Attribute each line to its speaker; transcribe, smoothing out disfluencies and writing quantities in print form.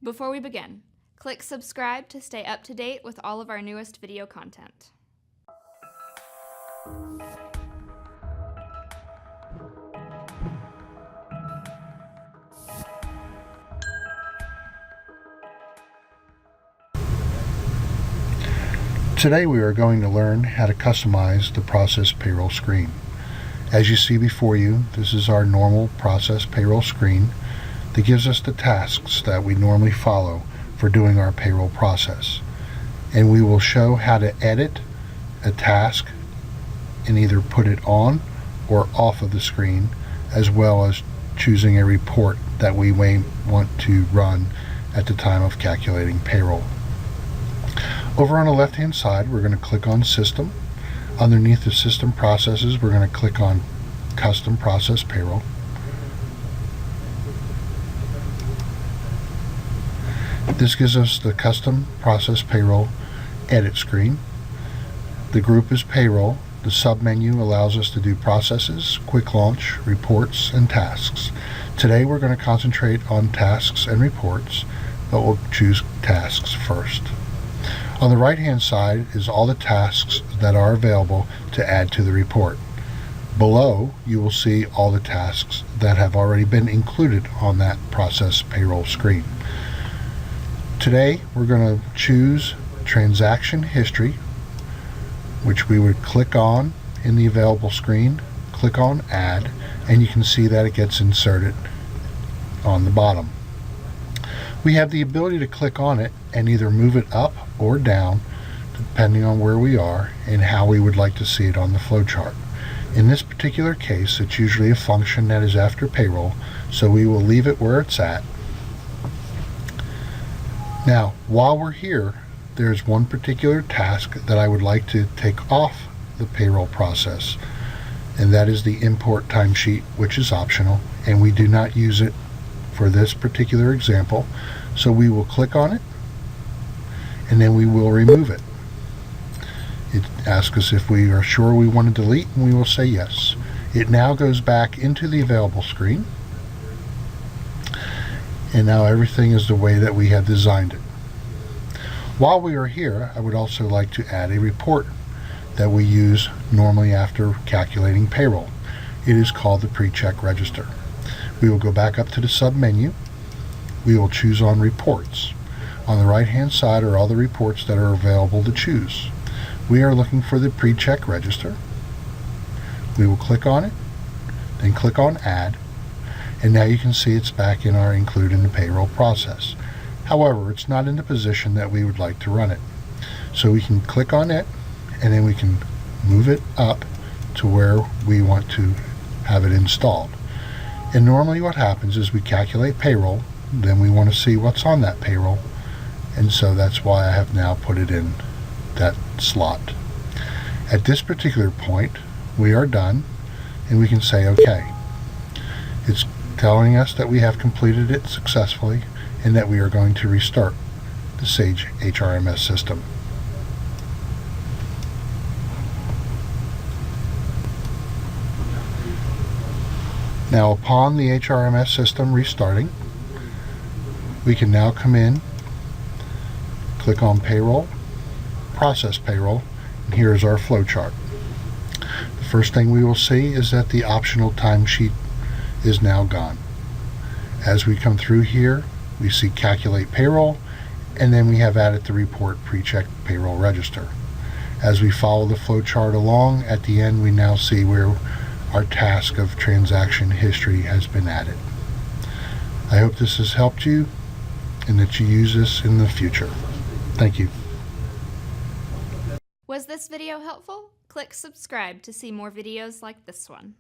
Speaker 1: Before we begin, click subscribe to stay up to date with all of our newest video content.
Speaker 2: Today we are going to learn how to customize the Process Payroll screen. As you see before you, this is our normal Process Payroll screen that gives us the tasks that we normally follow for doing our payroll process. And we will show how to edit a task and either put it on or off of the screen, as well as choosing a report that we may want to run at the time of calculating payroll. Over on the left hand side, we're going to click on System. Underneath the System Processes, we're going to click on Custom Process Payroll. This gives us the Custom Process Payroll edit screen. The group is Payroll. The submenu allows us to do processes, quick launch, reports, and tasks. Today we're going to concentrate on tasks and reports, but we'll choose tasks first. On the right hand side is all the tasks that are available to add to the report. Below you will see all the tasks that have already been included on that Process Payroll screen. Today we're going to choose Transaction History, which we would click on in the available screen, click on Add, and you can see that it gets inserted on the bottom. We have the ability to click on it and either move it up or down depending on where we are and how we would like to see it on the flowchart. In this particular case, it's usually a function that is after payroll, so we will leave it where it's at. Now, while we're here, there's one particular task that I would like to take off the payroll process, and that is the import timesheet, which is optional, and we do not use it for this particular example. So we will click on it, and then we will remove it. It asks us if we are sure we want to delete, and we will say yes. It now goes back into the available screen, and now everything is the way that we have designed it. While we are here, I would also like to add a report that we use normally after calculating payroll. It is called the pre-check register. We will go back up to the sub-menu. We will choose on Reports. On the right hand side are all the reports that are available to choose. We are looking for the pre-check register. We will click on it, then click on Add, and now you can see it's back in our Include in the Payroll process. However, it's not in the position that we would like to run it. So we can click on it, and then we can move it up to where we want to have it installed. And normally what happens is we calculate payroll, then we want to see what's on that payroll, and so that's why I have now put it in that slot. At this particular point, we are done, and we can say OK. It's telling us that we have completed it successfully and that we are going to restart the Sage HRMS system. Now, upon the HRMS system restarting, we can now come in, click on Payroll, Process Payroll, and here's our flowchart. The first thing we will see is that the optional timesheet is now gone. As we come through here, we see Calculate Payroll, and then we have added the Report Pre-Check Payroll Register. As we follow the flowchart along, at the end we now see where our task of transaction history has been added. I hope this has helped you and that you use this in the future. Thank you.
Speaker 1: Was this video helpful? Click subscribe to see more videos like this one.